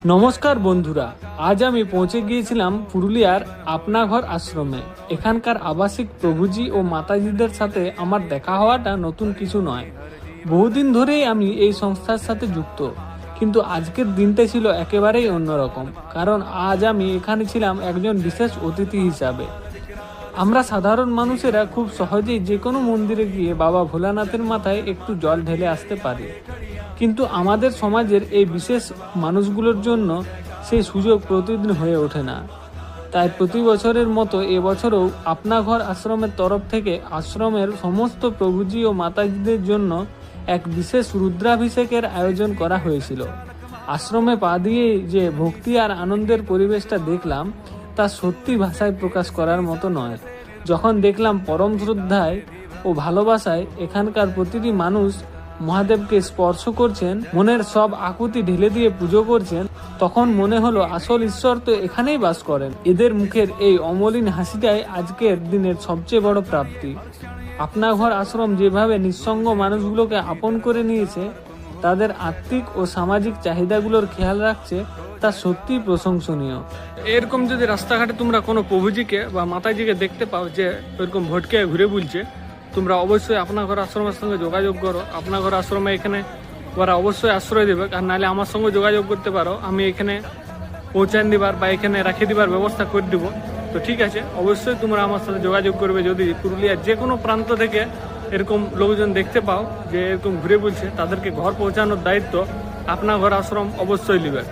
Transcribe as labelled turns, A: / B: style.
A: নমস্কার বন্ধুরা, আজ আমি পৌঁছে গিয়েছিলাম পুরুলিয়ার আপনা ঘর আশ্রমে। এখানকার আবাসিক প্রভুজি ও মাতাজিদের সাথে আমার দেখা হওয়াটা নতুন কিছু নয়। বহুদিন ধরেই আমি এই সংস্থার সাথে যুক্ত, কিন্তু আজকের দিনটা ছিল একেবারেই অন্যরকম, কারণ আজ আমি এখানে ছিলাম একজন বিশেষ অতিথি হিসাবে। আমরা সাধারণ মানুষেরা খুব সহজেই যে কোনো মন্দিরে গিয়ে বাবা ভোলানাথের মাথায় একটু জল ঢেলে আসতে পারি, কিন্তু আমাদের সমাজের এই বিশেষ মানুষগুলোর জন্য সেই সুযোগ প্রতিদিন হয়ে ওঠে না। তাই প্রতি বছরের মতো এবছরও আপনা ঘর আশ্রমের তরফ থেকে আশ্রমের সমস্ত প্রভুজি ও মাতাজিদের জন্য এক বিশেষ রুদ্রাভিষেকের আয়োজন করা হয়েছিল। আশ্রমে পা দিয়ে যে ভক্তি আর আনন্দের পরিবেশটা দেখলাম, তা সত্যি ভাষায় প্রকাশ করার মতো নয়। যখন দেখলাম পরম শ্রদ্ধায় ও ভালোবাসায় এখানকার প্রতিটি মানুষ মহাদেবকে স্পর্শ করছেন, মনের সব আকুতি ঢেলে দিয়ে পুজো করছেন, তখন মনে হলো আসল ঈশ্বর তো এখানেই বাস করেন। এদের মুখের এই অমলিন হাসিটাই আজকের দিনের সবচেয়ে বড় প্রাপ্তি। আপনা ঘর আশ্রম যেভাবে নিঃসঙ্গ মানুষগুলোকে আপন করে নিয়েছে, তাদের আর্থিক ও সামাজিক চাহিদাগুলোর খেয়াল রাখছে, তা সত্যিই প্রশংসনীয়। এরকম যদি রাস্তাঘাটে তোমরা কোনো প্রভুজিকে বা মাতাজিকে দেখতে পাও যে এরকম ভটকে ঘুরে বুলছে, তোমরা অবশ্যই আপনা ঘর আশ্রমের সঙ্গে যোগাযোগ করো। আপনা ঘর আশ্রমে এখানে ওরা অবশ্যই আশ্রয় দেবে, আর নাহলে আমার সঙ্গে যোগাযোগ করতে পারো। আমি এখানে পৌঁছান দিবার বা এখানে রাখে দিবার ব্যবস্থা করে দেবো। তো ঠিক আছে, অবশ্যই তোমরা আমার সাথে যোগাযোগ করবে যদি পুরুলিয়ার যে কোনো প্রান্ত থেকে এরকম লোকজন দেখতে পাও যে এরকম ঘুরে বুলছে। তাদেরকে ঘর পৌঁছানোর দায়িত্ব আপনা ঘর আশ্রম অবশ্যই নেবে।